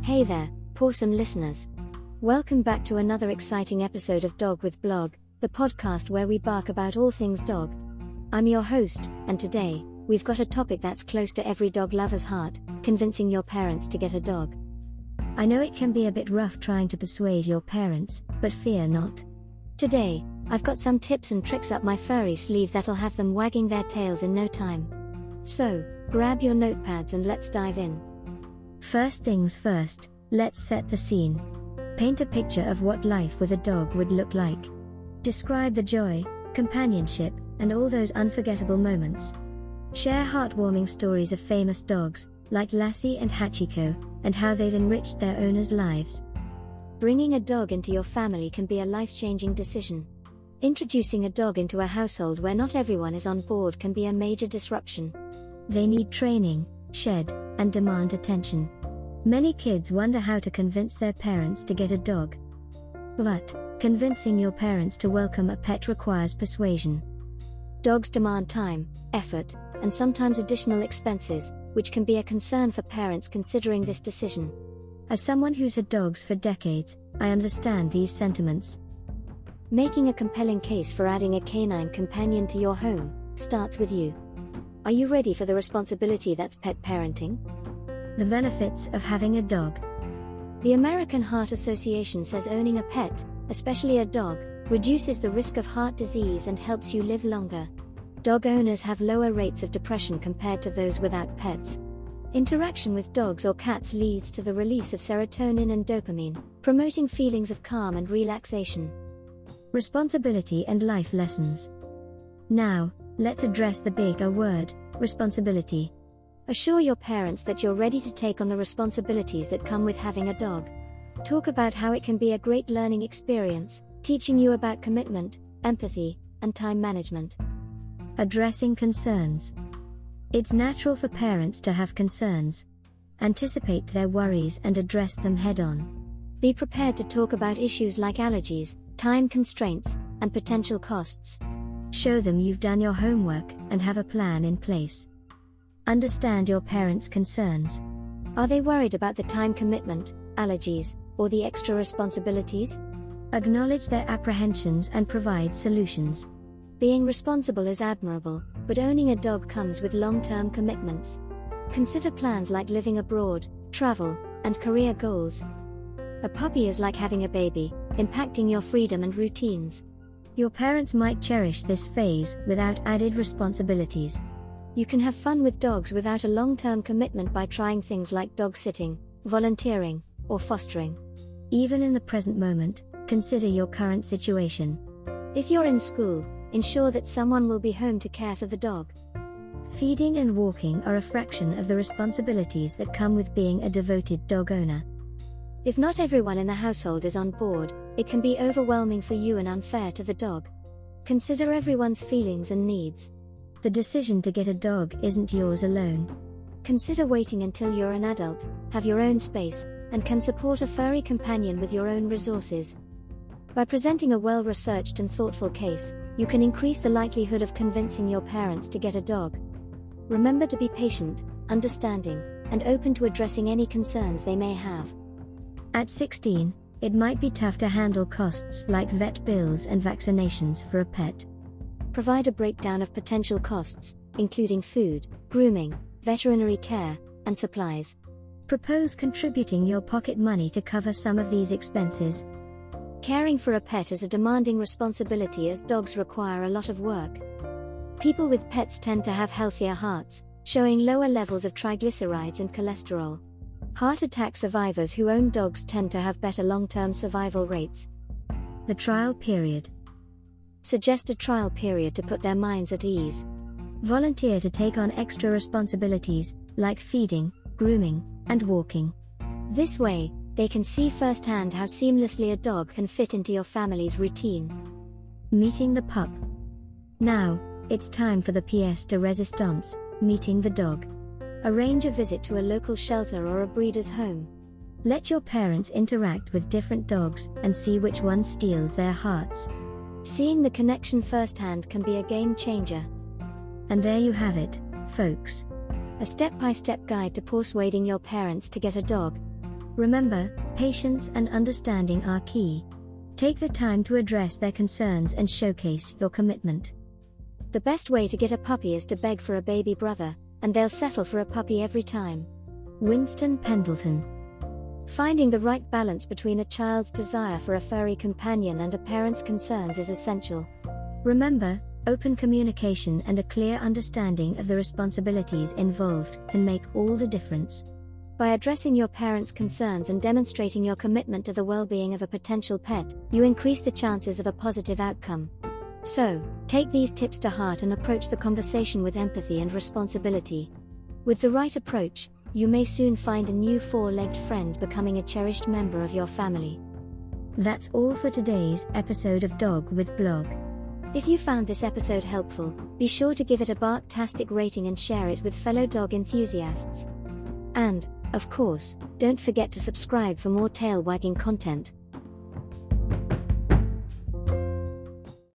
Hey there, Pawsome listeners. Welcome back to another exciting episode of Dog with Blog, the podcast where we bark about all things dog. I'm your host, and today, we've got a topic that's close to every dog lover's heart: convincing your parents to get a dog. I know it can be a bit rough trying to persuade your parents, but fear not. Today, I've got some tips and tricks up my furry sleeve that'll have them wagging their tails in no time. So, grab your notepads and let's dive in. First things first, let's set the scene. Paint a picture of what life with a dog would look like. Describe the joy, companionship, and all those unforgettable moments. Share heartwarming stories of famous dogs, like Lassie and Hachiko, and how they've enriched their owners' lives. Bringing a dog into your family can be a life-changing decision. Introducing a dog into a household where not everyone is on board can be a major disruption. They need training, shed, and demand attention. Many kids wonder how to convince their parents to get a dog. But convincing your parents to welcome a pet requires persuasion. Dogs demand time, effort, and sometimes additional expenses, which can be a concern for parents considering this decision. As someone who's had dogs for decades, I understand these sentiments. Making a compelling case for adding a canine companion to your home starts with you. Are you ready for the responsibility that's pet parenting? The benefits of having a dog. The American Heart Association says owning a pet, especially a dog, reduces the risk of heart disease and helps you live longer. Dog owners have lower rates of depression compared to those without pets. Interaction with dogs or cats leads to the release of serotonin and dopamine, promoting feelings of calm and relaxation. Responsibility and life lessons. Now, let's address the bigger word, responsibility. Assure your parents that you're ready to take on the responsibilities that come with having a dog. Talk about how it can be a great learning experience, teaching you about commitment, empathy, and time management. Addressing concerns. It's natural for parents to have concerns. Anticipate their worries and address them head-on. Be prepared to talk about issues like allergies, time constraints, and potential costs. Show them you've done your homework and have a plan in place. Understand your parents' concerns. Are they worried about the time commitment, allergies, or the extra responsibilities? Acknowledge their apprehensions and provide solutions. Being responsible is admirable, but owning a dog comes with long-term commitments. Consider plans like living abroad, travel, and career goals. A puppy is like having a baby, impacting your freedom and routines. Your parents might cherish this phase without added responsibilities. You can have fun with dogs without a long-term commitment by trying things like dog sitting, volunteering, or fostering. Even in the present moment, consider your current situation. If you're in school, ensure that someone will be home to care for the dog. Feeding and walking are a fraction of the responsibilities that come with being a devoted dog owner. If not everyone in the household is on board, it can be overwhelming for you and unfair to the dog. Consider everyone's feelings and needs. The decision to get a dog isn't yours alone. Consider waiting until you're an adult, have your own space, and can support a furry companion with your own resources. By presenting a well-researched and thoughtful case, you can increase the likelihood of convincing your parents to get a dog. Remember to be patient, understanding, and open to addressing any concerns they may have. At 16, it might be tough to handle costs like vet bills and vaccinations for a pet. Provide a breakdown of potential costs, including food, grooming, veterinary care, and supplies. Propose contributing your pocket money to cover some of these expenses. Caring for a pet is a demanding responsibility as dogs require a lot of work. People with pets tend to have healthier hearts, showing lower levels of triglycerides and cholesterol. Heart attack survivors who own dogs tend to have better long-term survival rates. The trial period. Suggest a trial period to put their minds at ease. Volunteer to take on extra responsibilities, like feeding, grooming, and walking. This way, they can see firsthand how seamlessly a dog can fit into your family's routine. Meeting the pup. Now, it's time for the pièce de résistance, meeting the dog. Arrange a visit to a local shelter or a breeder's home. Let your parents interact with different dogs and see which one steals their hearts. Seeing the connection firsthand can be a game changer. And there you have it, folks. A step-by-step guide to persuading your parents to get a dog. Remember, patience and understanding are key. Take the time to address their concerns and showcase your commitment. The best way to get a puppy is to beg for a baby brother, and they'll settle for a puppy every time. Winston Pendleton. Finding the right balance between a child's desire for a furry companion and a parent's concerns is essential. Remember, open communication and a clear understanding of the responsibilities involved can make all the difference. By addressing your parents' concerns and demonstrating your commitment to the well-being of a potential pet, you increase the chances of a positive outcome. So, take these tips to heart and approach the conversation with empathy and responsibility. With the right approach, you may soon find a new four-legged friend becoming a cherished member of your family. That's all for today's episode of Dog with Blog. If you found this episode helpful, be sure to give it a Barktastic rating and share it with fellow dog enthusiasts. And, of course, don't forget to subscribe for more tail-wagging content.